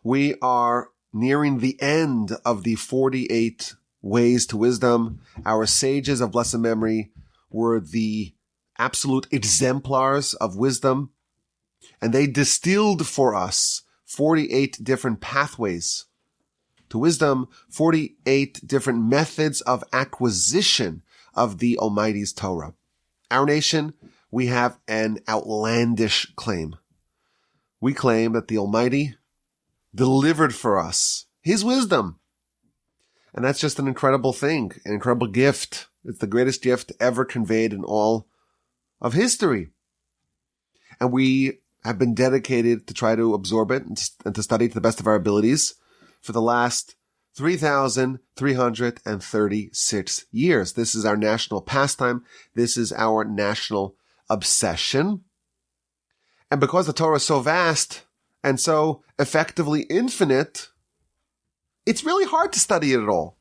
We are nearing the end of the 48 ways to wisdom. Our sages of blessed memory were the absolute exemplars of wisdom, and they distilled for us 48 different pathways to wisdom, 48 different methods of acquisition of the Almighty's Torah. Our nation, we have an outlandish claim. We claim that the Almighty delivered for us His wisdom. And that's just an incredible thing, an incredible gift. It's the greatest gift ever conveyed in all of history. And we have been dedicated to try to absorb it and to study to the best of our abilities for the last 3,336 years. This is our national pastime. This is our national obsession. And because the Torah is so vast and so effectively infinite, it's really hard to study it at all.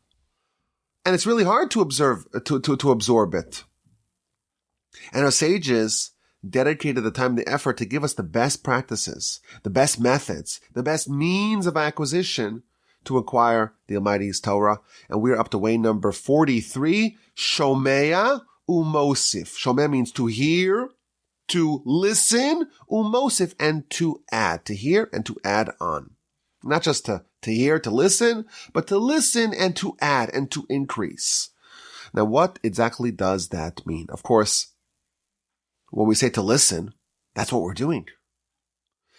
And it's really hard to absorb it. And our sages dedicated the time and the effort to give us the best practices, the best methods, the best means of acquisition to acquire the Almighty's Torah. And we're up to way number 43, Shomea Umosif. Shomea means to hear, to listen, Umosif, and to add, to hear and to add on. Not just to hear, to listen, but to listen and to add and to increase. Now, what exactly does that mean? Of course, when we say to listen, that's what we're doing.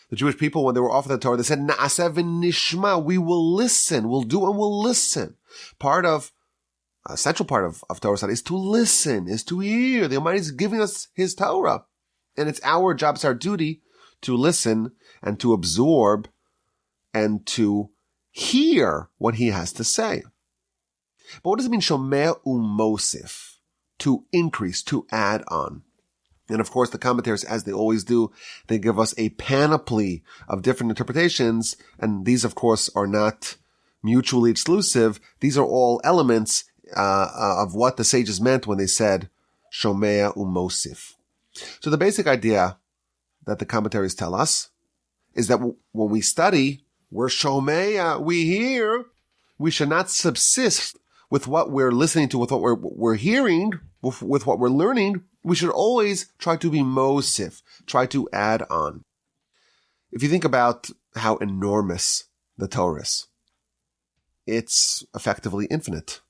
The Jewish people, when they were offered the Torah, they said, Na'aseh v'nishma, we will listen, we'll do and we'll listen. A central part of Torah study is to listen, is to hear. The Almighty is giving us His Torah. And it's our job, it's our duty to listen and to absorb and to hear what He has to say. But what does it mean, Shomea Umosif? To increase, to add on. And of course, the commentators, as they always do, they give us a panoply of different interpretations. And these, of course, are not mutually exclusive. These are all elements of what the sages meant when they said Shomea Umosif. So the basic idea that the commentaries tell us is that when we study, we're Shomea, we hear. We should not subsist with what we're listening to, with what we're hearing, with what we're learning. We should always try to be Mosif, try to add on. If you think about how enormous the Torah is, it's effectively infinite.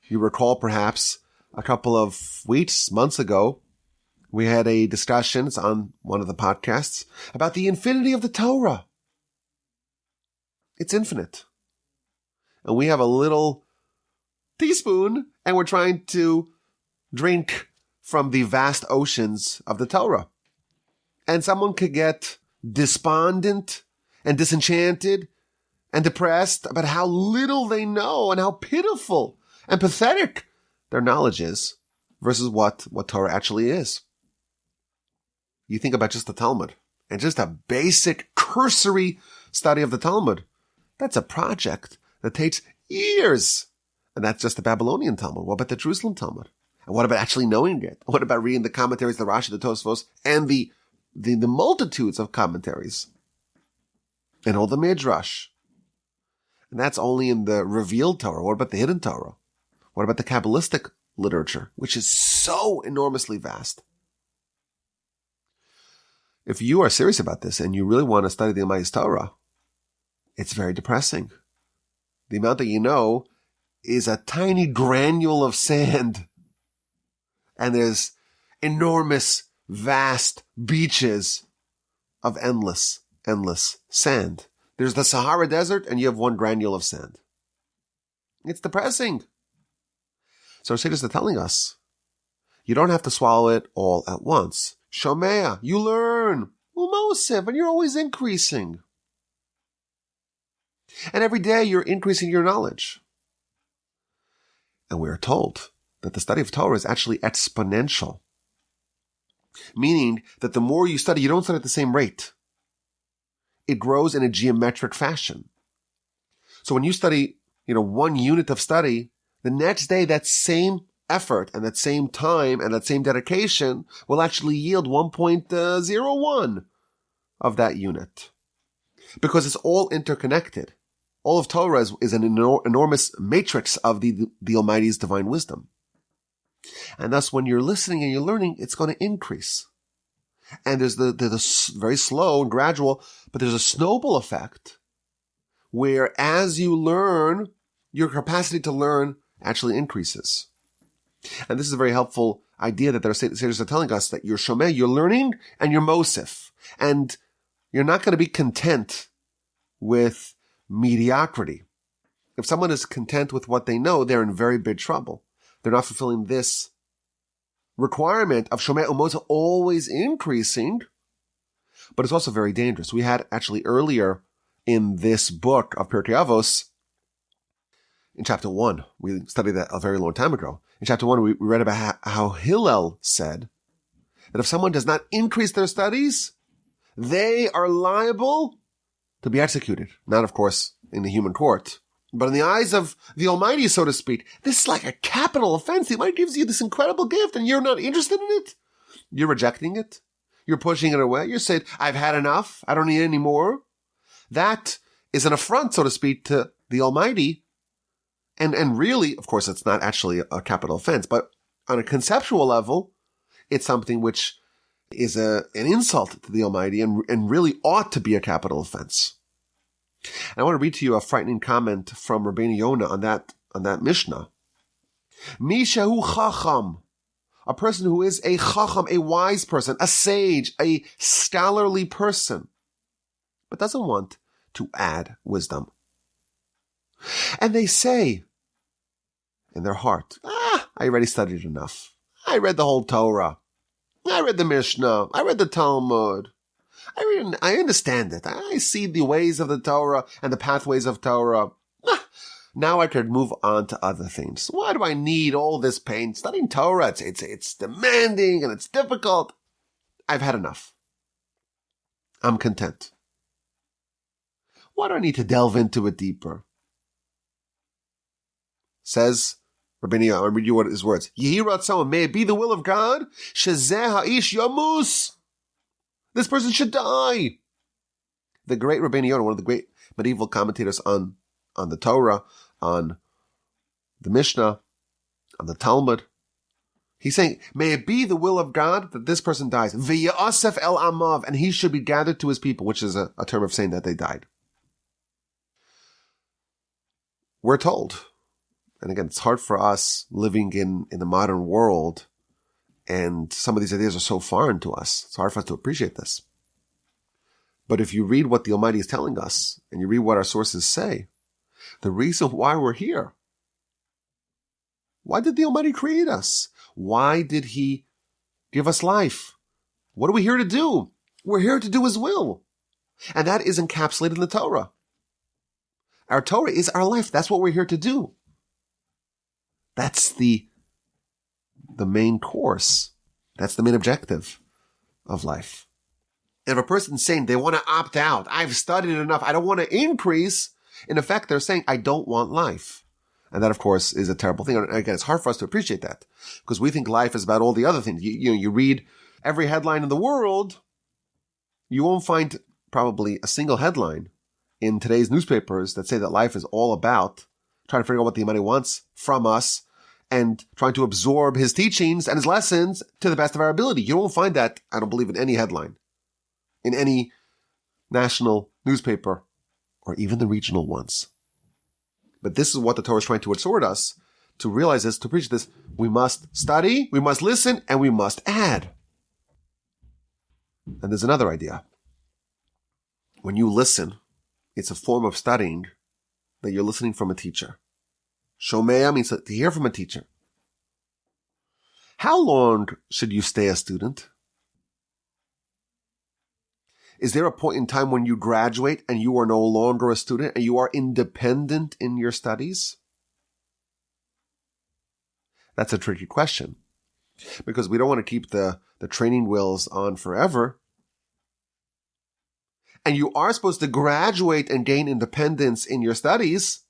You recall perhaps a couple of weeks, months ago, we had a discussion, it's on one of the podcasts, about the infinity of the Torah. It's infinite. And we have a little teaspoon, and we're trying to drink from the vast oceans of the Torah. And someone could get despondent and disenchanted and depressed about how little they know and how pitiful and pathetic their knowledge is versus what Torah actually is. You think about just the Talmud and just a basic cursory study of the Talmud. That's a project that takes years. And that's just the Babylonian Talmud. What about the Jerusalem Talmud? And what about actually knowing it? What about reading the commentaries, the Rashi, the Tosfos, and the multitudes of commentaries? And all the Midrash. And that's only in the revealed Torah. What about the hidden Torah? What about the Kabbalistic literature, which is so enormously vast? If you are serious about this and you really want to study the Almighty's Torah, it's very depressing. The amount that you know is a tiny granule of sand. And there's enormous, vast beaches of endless sand. There's the Sahara Desert, and you have one granule of sand. It's depressing. So our sages are telling us, you don't have to swallow it all at once. Shomea, you learn. Umosif, and you're always increasing. And every day you're increasing your knowledge. And we are told that the study of Torah is actually exponential. Meaning that the more you study, you don't study at the same rate. It grows in a geometric fashion. So when you study, 1 unit of study, the next day that same effort and that same time and that same dedication will actually yield 1.01 of that unit. because it's all interconnected. All of Torah is an enormous matrix of the Almighty's divine wisdom. And thus, when you're listening and you're learning, it's going to increase. And there's the very slow and gradual, but there's a snowball effect where as you learn, your capacity to learn actually increases. And this is a very helpful idea that the sages are telling us, that you're shomeh, you're learning, and you're mosif. And you're not going to be content with mediocrity. If someone is content with what they know, they're in very big trouble. They're not fulfilling this requirement of shomeh u'mosif always increasing, but it's also very dangerous. We had actually earlier in this book of Pirkei Avos, in chapter 1, we studied that a very long time ago. In chapter 1, we read about how Hillel said that if someone does not increase their studies, they are liable to be executed. Not, of course, in the human court, but in the eyes of the Almighty, so to speak. This is like a capital offense. The Almighty gives you this incredible gift and you're not interested in it. You're rejecting it. You're pushing it away. You're saying, I've had enough. I don't need any more. That is an affront, so to speak, to the Almighty. And really, of course, it's not actually a capital offense, but on a conceptual level, it's something which is an insult to the Almighty and really ought to be a capital offense. And I want to read to you a frightening comment from Rabbeinu Yonah on that Mishnah. Mishahu chacham, a person who is a chacham, a wise person, a sage, a scholarly person, but doesn't want to add wisdom. And they say in their heart, I already studied enough. I read the whole Torah. I read the Mishnah. I read the Talmud. I understand it. I see the ways of the Torah and the pathways of Torah. Now I could move on to other things. Why do I need all this pain? Studying Torah, it's demanding and it's difficult. I've had enough. I'm content. Why do I need to delve into it deeper? Says Rabbeinu Yonah, I'll read you what his words. Yehi ratzon, may it be the will of God, shezeh ha'ish yamus. This person should die. The great Rabbeinu Yonah, one of the great medieval commentators on the Torah, on the Mishnah, on the Talmud, he's saying, may it be the will of God that this person dies. V'yasef el amav, and he should be gathered to his people, which is a term of saying that they died. We're told, and again, it's hard for us living in the modern world, and some of these ideas are so foreign to us. It's hard for us to appreciate this. But if you read what the Almighty is telling us, and you read what our sources say, the reason why we're here, why did the Almighty create us? Why did He give us life? What are we here to do? We're here to do His will. And that is encapsulated in the Torah. Our Torah is our life. That's what we're here to do. That's the main course. That's the main objective of life. And if a person's saying they want to opt out, I've studied enough, I don't want to increase, in effect, they're saying, I don't want life. And that, of course, is a terrible thing. And again, it's hard for us to appreciate that because we think life is about all the other things. You read every headline in the world, you won't find probably a single headline in today's newspapers that say that life is all about trying to figure out what the Almighty wants from us and trying to absorb His teachings and His lessons to the best of our ability. You won't find that, I don't believe, in any headline, in any national newspaper, or even the regional ones. But this is what the Torah is trying to exhort us to realize this, to preach this. We must study, we must listen, and we must add. And there's another idea. When you listen, it's a form of studying that you're listening from a teacher. Shomeya means to hear from a teacher. How long should you stay a student? Is there a point in time when you graduate and you are no longer a student and you are independent in your studies? That's a tricky question because we don't want to keep the training wheels on forever. And you are supposed to graduate and gain independence in your studies.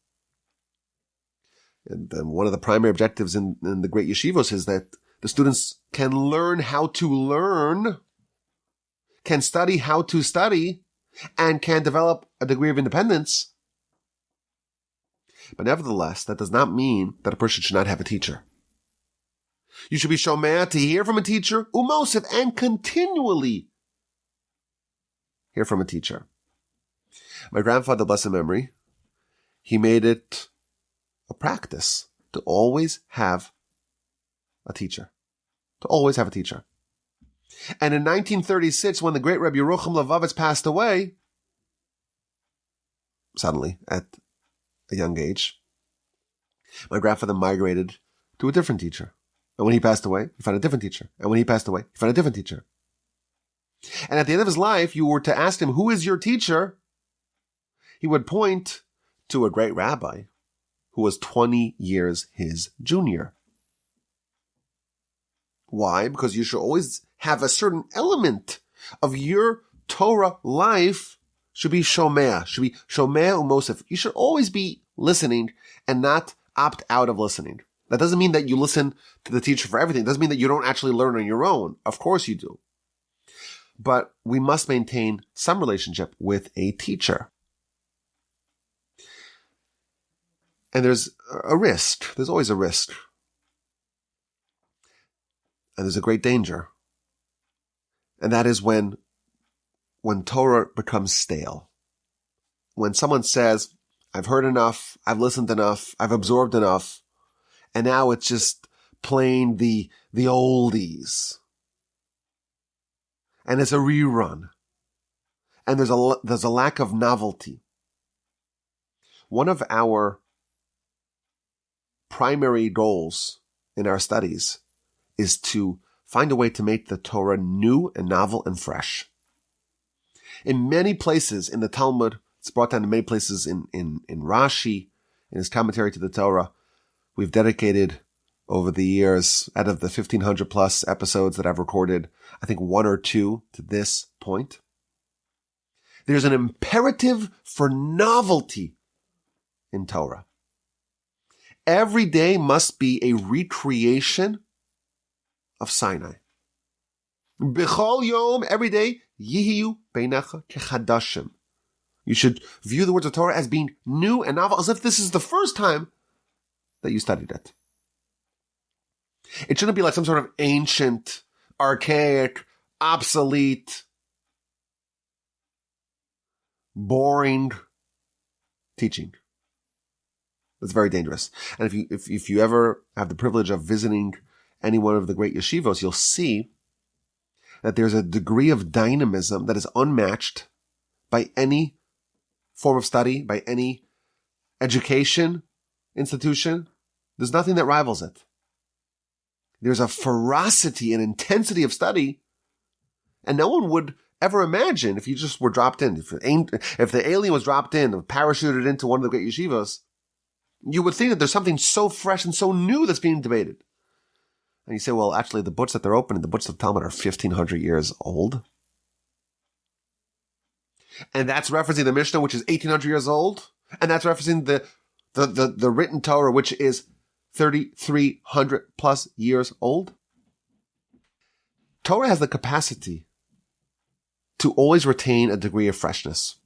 And then one of the primary objectives in the great yeshivos is that the students can learn how to learn, can study how to study, and can develop a degree of independence. But nevertheless, that does not mean that a person should not have a teacher. You should be shomea to hear from a teacher, umosif, and continually hear from a teacher. My grandfather, blessed memory, he made it a practice to always have a teacher. To always have a teacher. And in 1936, when the great Rebbe Yerucham Levovitz passed away, suddenly, at a young age, my grandfather migrated to a different teacher. And when he passed away, he found a different teacher. And when he passed away, he found a different teacher. And at the end of his life, you were to ask him, who is your teacher? He would point to a great rabbi who was 20 years his junior. Why? Because you should always have a certain element of your Torah life should be shomea, umosif. You should always be listening and not opt out of listening. That doesn't mean that you listen to the teacher for everything. It doesn't mean that you don't actually learn on your own. Of course you do. But we must maintain some relationship with a teacher. And there's a risk. There's always a risk. And there's a great danger. And that is when Torah becomes stale. When someone says, I've heard enough, I've listened enough, I've absorbed enough, and now it's just plain the oldies. And it's a rerun. And there's a lack of novelty. One of our primary goals in our studies is to find a way to make the Torah new and novel and fresh. In many places in the Talmud, it's brought down to many places in Rashi, in his commentary to the Torah, we've dedicated over the years, out of the 1,500 plus episodes that I've recorded, I think one or two to this point. There's an imperative for novelty in Torah. Every day must be a recreation of Sinai. B'chol yom, every day, yihiyu beinecha kechadashim. You should view the words of Torah as being new and novel, as if this is the first time that you studied it. It shouldn't be like some sort of ancient, archaic, obsolete, boring teaching. That's very dangerous. And if you ever have the privilege of visiting any one of the great yeshivos, you'll see that there's a degree of dynamism that is unmatched by any form of study, by any education institution. There's nothing that rivals it. There's a ferocity and intensity of study, and no one would ever imagine if you just were dropped in. If the alien was dropped in, parachuted into one of the great yeshivos, you would think that there's something so fresh and so new that's being debated. And you say, well, actually, the books that they're opening, the books of the Talmud are 1,500 years old. And that's referencing the Mishnah, which is 1,800 years old. And that's referencing the written Torah, which is 3,300 plus years old. Torah has the capacity to always retain a degree of freshness.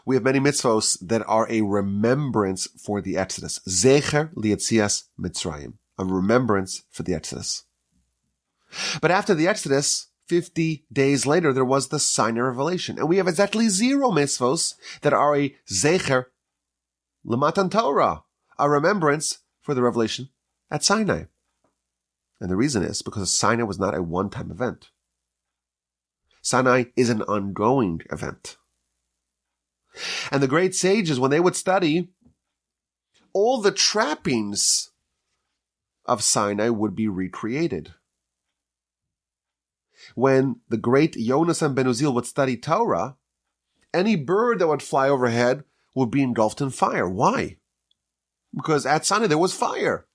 We have many mitzvos that are a remembrance for the Exodus. Zecher lietzias Mitzrayim. A remembrance for the Exodus. But after the Exodus, 50 days later, there was the Sinai revelation. And we have exactly 0 mitzvos that are a zecher l'matan Torah, a remembrance for the revelation at Sinai. And the reason is because Sinai was not a one-time event. Sinai is an ongoing event. And the great sages, when they would study, all the trappings of Sinai would be recreated. When the great Yonasan ben Uzziel would study Torah, any bird that would fly overhead would be engulfed in fire. Why? Because at Sinai there was fire.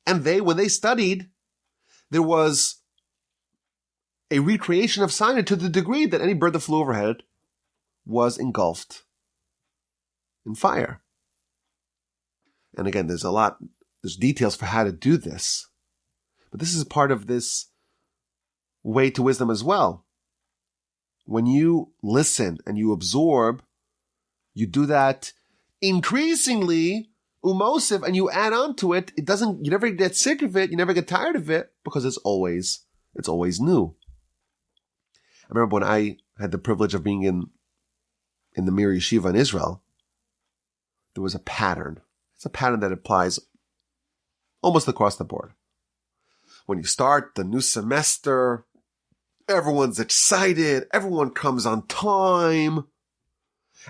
And when they studied, there was a recreation of Sinai to the degree that any bird that flew overhead was engulfed in fire. And again, there's details for how to do this. But this is part of this way to wisdom as well. when you listen and you absorb, you do that increasingly umosiv, and you add on to it. You never get sick of it. You never get tired of it because it's always new. I remember when I had the privilege of being in the Mir Yeshiva in Israel, there was a pattern. It's a pattern that applies almost across the board. When you start the new semester, everyone's excited. Everyone comes on time.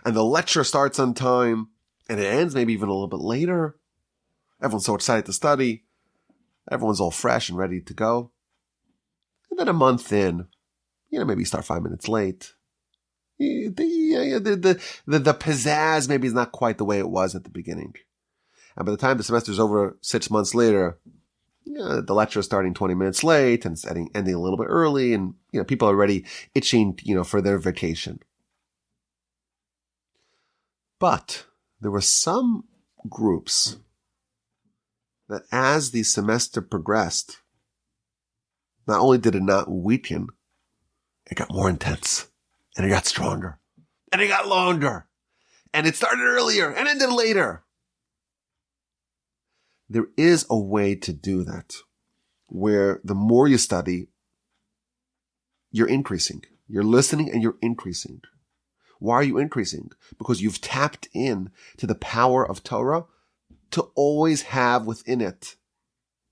And the lecture starts on time. And it ends maybe even a little bit later. Everyone's so excited to study. Everyone's all fresh and ready to go. And then a month in, maybe you start 5 minutes late. The pizzazz maybe is not quite the way it was at the beginning. And by the time the semester's over 6 months later, the lecture is starting 20 minutes late and it's ending a little bit early, and people are already itching, for their vacation. But there were some groups that as the semester progressed, not only did it not weaken, it got more intense, and it got stronger, and it got longer, and it started earlier and ended later. There is a way to do that, where the more you study, you're increasing. You're listening and you're increasing. Why are you increasing? Because you've tapped in to the power of Torah to always have within it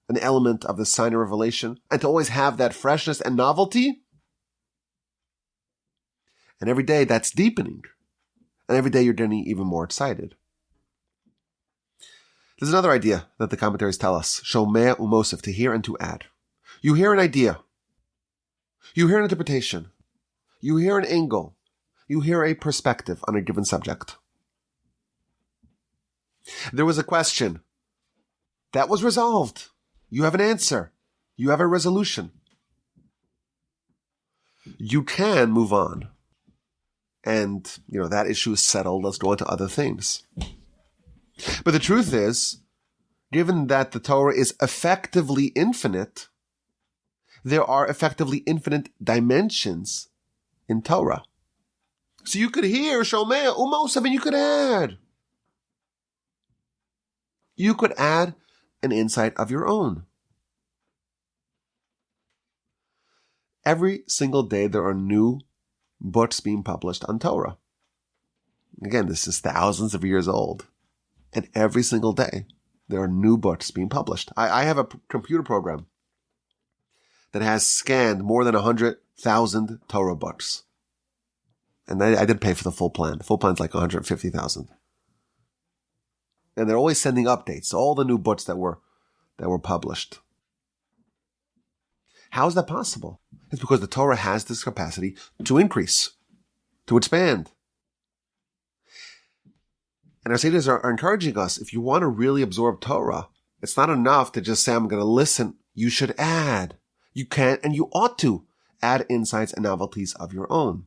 an element of the sign of revelation, and to always have that freshness and novelty. And every day that's deepening. And every day you're getting even more excited. There's another idea that the commentaries tell us, shomea umosif, to hear and to add. You hear an idea. You hear an interpretation. You hear an angle. You hear a perspective on a given subject. There was a question. That was resolved. You have an answer. You have a resolution. You can move on. And, that issue is settled. Let's go on to other things. But the truth is, given that the Torah is effectively infinite, there are effectively infinite dimensions in Torah. So you could hear Shomea Umosef, and you could add. You could add an insight of your own. Every single day there are new books being published on Torah. Again, this is thousands of years old. And every single day, there are new books being published. I have a computer program that has scanned more than 100,000 Torah books. And I didn't pay for the full plan. The full plan's like 150,000. And they're always sending updates to all the new books that were published. How is that possible? It's because the Torah has this capacity to increase, to expand. And our sages are encouraging us, if you want to really absorb Torah, it's not enough to just say, I'm going to listen. You should add. You can and you ought to add insights and novelties of your own.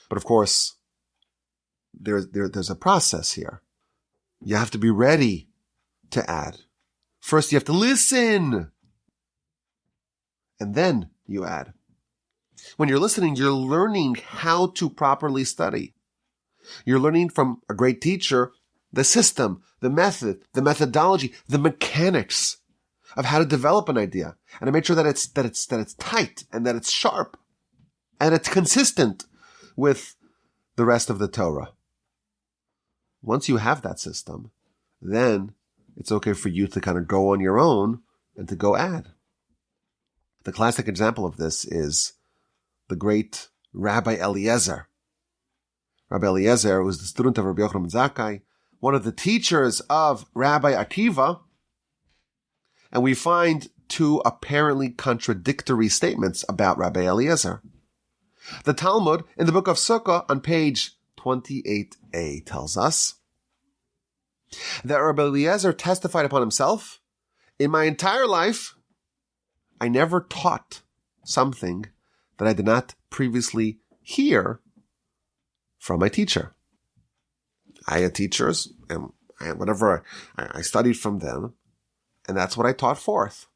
But of course, there's a process here. You have to be ready to add. First, you have to listen. And then you add. When you're listening, you're learning how to properly study. You're learning from a great teacher the system, the method, the methodology, the mechanics of how to develop an idea, and to make sure that it's tight and that it's sharp and it's consistent with the rest of the Torah. Once you have that system, then it's okay for you to kind of go on your own and to go add. The classic example of this is the great Rabbi Eliezer. Rabbi Eliezer was the student of Rabbi Yochanan ben Zakkai, one of the teachers of Rabbi Akiva, and we find two apparently contradictory statements about Rabbi Eliezer. The Talmud in the book of Sukkah on page 28a tells us that Rabbi Eliezer testified upon himself, in my entire life, I never taught something that I did not previously hear from my teacher. I had teachers, and I studied from them, and that's what I taught forth.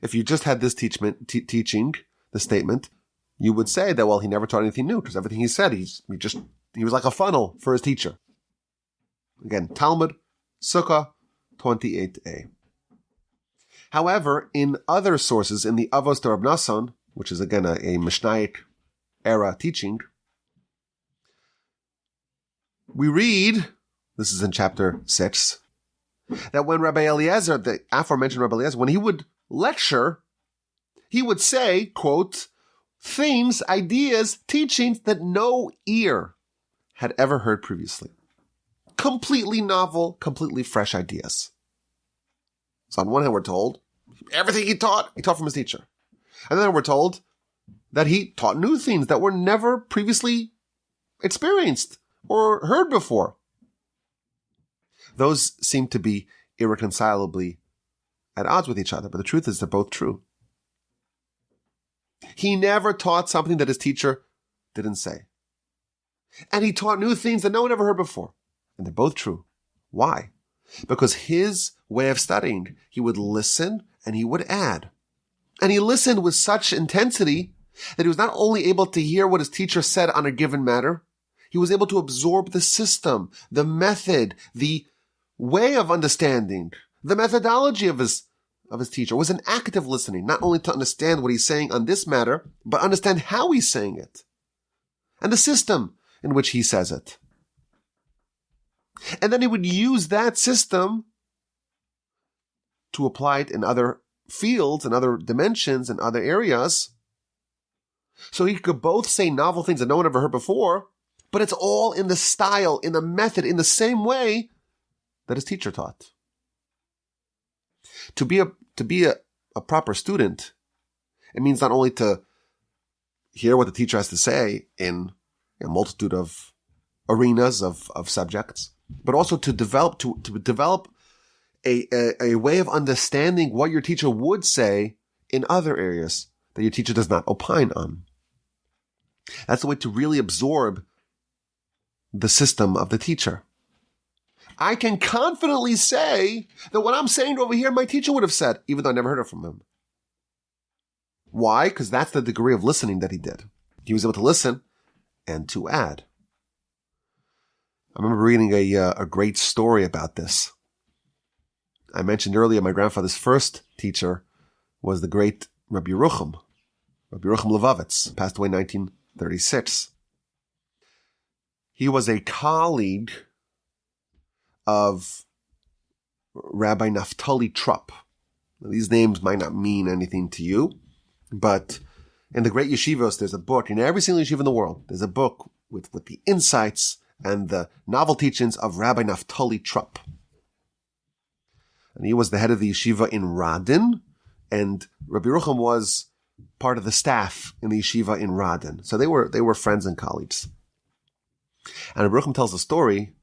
If you just had this teaching, the statement, you would say that, well, he never taught anything new because everything he said, he was like a funnel for his teacher. Again, Talmud, Sukkah 28a. However, in other sources, in the Avos to Rab Nassan, which is again a Mishnaic era teaching, we read, this is in chapter 6, that when Rabbi Eliezer, the aforementioned Rabbi Eliezer, when he would lecture, he would say, quote, themes, ideas, teachings that no ear had ever heard previously. Completely novel, completely fresh ideas. So on one hand, we're told everything he taught from his teacher. And then we're told that he taught new things that were never previously experienced or heard before. Those seem to be irreconcilably at odds with each other, but the truth is they're both true. He never taught something that his teacher didn't say. And he taught new things that no one ever heard before. And they're both true. Why? Because his way of studying, he would listen and he would add. And he listened with such intensity that he was not only able to hear what his teacher said on a given matter, he was able to absorb the system, the method, the way of understanding, the methodology of his teacher. It was an active listening, not only to understand what he's saying on this matter, but understand how he's saying it and the system in which he says it. And then he would use that system to apply it in other fields and other dimensions and other areas. So he could both say novel things that no one ever heard before, but it's all in the style, in the method, in the same way that his teacher taught. To be a proper student, it means not only to hear what the teacher has to say in a multitude of arenas of subjects, but also to develop a way of understanding what your teacher would say in other areas that your teacher does not opine on. That's the way to really absorb the system of the teacher. I can confidently say that what I'm saying over here, my teacher would have said, even though I never heard it from him. Why? Because that's the degree of listening that he did. He was able to listen and to add. I remember reading a great story about this. I mentioned earlier my grandfather's first teacher was the great Rabbi Yerucham Levovitz, passed away in 1936. He was a colleague of Rabbi Naftali Trupp. Now, these names might not mean anything to you, but in the great yeshivos, there's a book, in every single yeshiva in the world, there's a book with the insights and the novel teachings of Rabbi Naftali Trupp. And he was the head of the yeshiva in Radin, and Rabbi Yerucham was part of the staff in the yeshiva in Radin. So they were friends and colleagues. And Rabbi Yerucham tells a story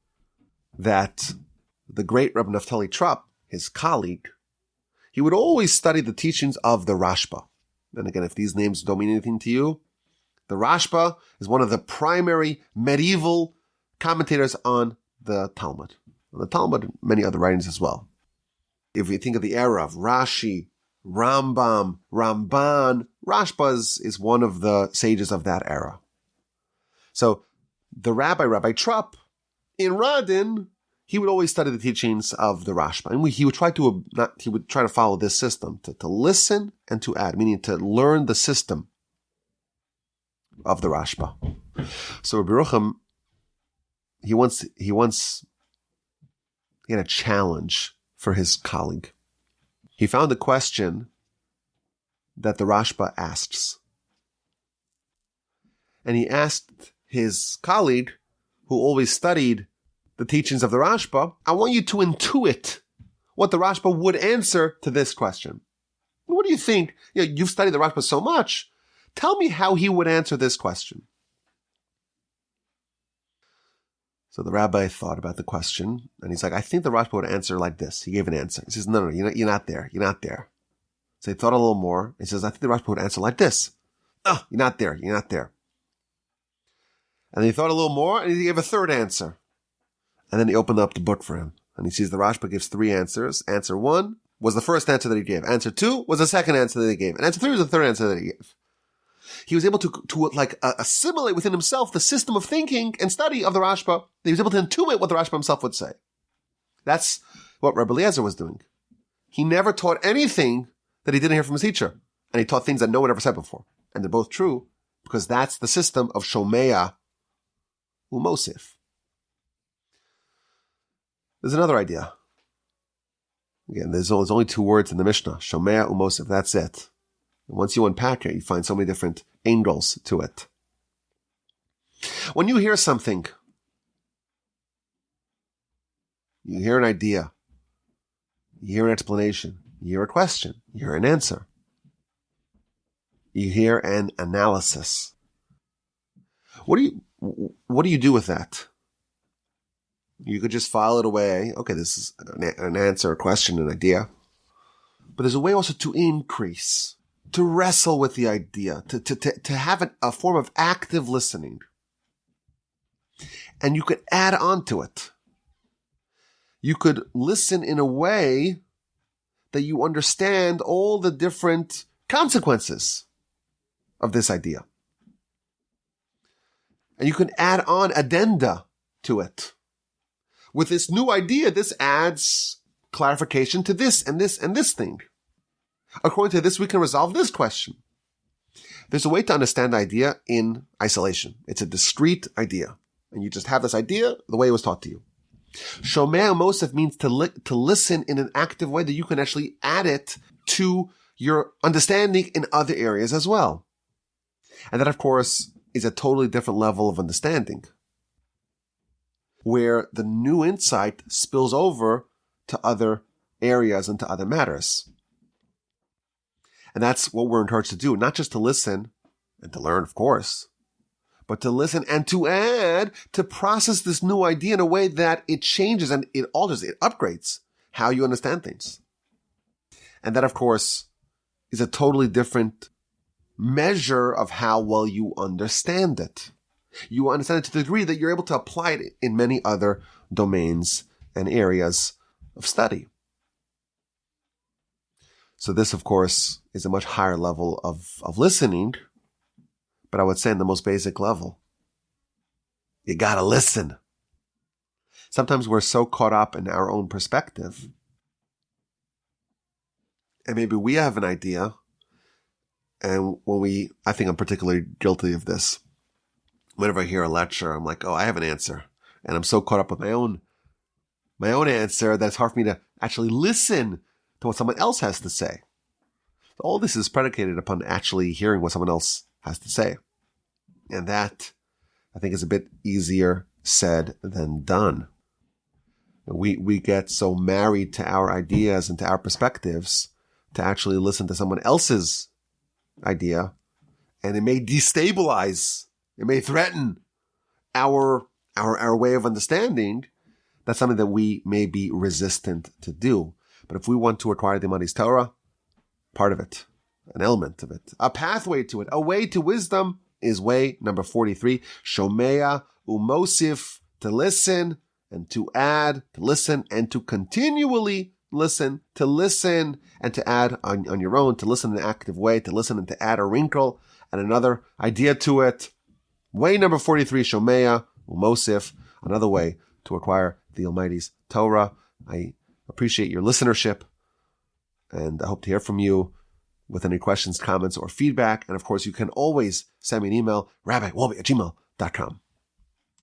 that the great Rabbi Naftali Trupp, his colleague, he would always study the teachings of the Rashba. And again, if these names don't mean anything to you, the Rashba is one of the primary medieval commentators on the Talmud. The Talmud and many other writings as well. If you think of the era of Rashi, Rambam, Ramban, Rashba is one of the sages of that era. So the Rabbi Trupp, in Radin, he would always study the teachings of the Rashba. And he would try to follow this system, to listen and to add, meaning to learn the system of the Rashba. So Rabbi Yerucham, he had a challenge for his colleague. He found a question that the Rashba asks. And he asked his colleague, who always studied the teachings of the Rashba, I want you to intuit what the Rashba would answer to this question. What do you think? You've studied the Rashba so much. Tell me how he would answer this question. So the rabbi thought about the question, and he's like, I think the Rashba would answer like this. He gave an answer. He says, no, you're not there. You're not there. So he thought a little more. He says, I think the Rashba would answer like this. Oh, you're not there. You're not there. And then he thought a little more, and he gave a third answer. And then he opened up the book for him. And he sees the Rashba gives three answers. Answer 1 was the first answer that he gave. Answer 2 was the second answer that he gave. And answer 3 was the third answer that he gave. He was able to assimilate within himself the system of thinking and study of the Rashba. He was able to intuit what the Rashba himself would say. That's what Rabbi Eliezer was doing. He never taught anything that he didn't hear from his teacher. And he taught things that no one ever said before. And they're both true because that's the system of Shomea Umosif. There's another idea. Again, there's only two words in the Mishnah. Shomea Umosif, that's it. And once you unpack it, you find so many different angles to it. When you hear something, you hear an idea, you hear an explanation, you hear a question, you hear an answer, you hear an analysis. What do you do with that? You could just file it away. Okay, this is an answer, a question, an idea. But there's a way also to increase, to wrestle with the idea, to have a form of active listening. And you could add on to it. You could listen in a way that you understand all the different consequences of this idea. And you can add on addenda to it. With this new idea, this adds clarification to this and this and this thing. According to this, we can resolve this question. There's a way to understand the idea in isolation. It's a discrete idea. And you just have this idea the way it was taught to you. Shomea Mosef means to listen in an active way that you can actually add it to your understanding in other areas as well. And that, of course, is a totally different level of understanding, where the new insight spills over to other areas and to other matters. And that's what we're encouraged to do, not just to listen and to learn, of course, but to listen and to add, to process this new idea in a way that it changes and it alters, it upgrades how you understand things. And that, of course, is a totally different measure of how well you understand it. You understand it to the degree that you're able to apply it in many other domains and areas of study. So this, of course, is a much higher level of listening, but I would say in the most basic level. You gotta listen. Sometimes we're so caught up in our own perspective, and maybe we have an idea, and I think I'm particularly guilty of this. Whenever I hear a lecture, I'm like, oh, I have an answer. And I'm so caught up with my own answer that it's hard for me to actually listen to what someone else has to say. So all this is predicated upon actually hearing what someone else has to say. And that, I think, is a bit easier said than done. We get so married to our ideas and to our perspectives to actually listen to someone else's idea, and it may destabilize, it may threaten our way of understanding. That's something that we may be resistant to do. But if we want to acquire the Imani's Torah, part of it, an element of it, a pathway to it, a way to wisdom is way number 43, Shomea Umosif, to listen and to add, to listen and to continually listen and to add on your own, to listen in an active way, to listen and to add a wrinkle and another idea to it. Way number 43, Shomea Umosif, another way to acquire the Almighty's Torah. I appreciate your listenership, and I hope to hear from you with any questions, comments, or feedback. And of course, you can always send me an email, rabbiwolbe@gmail.com.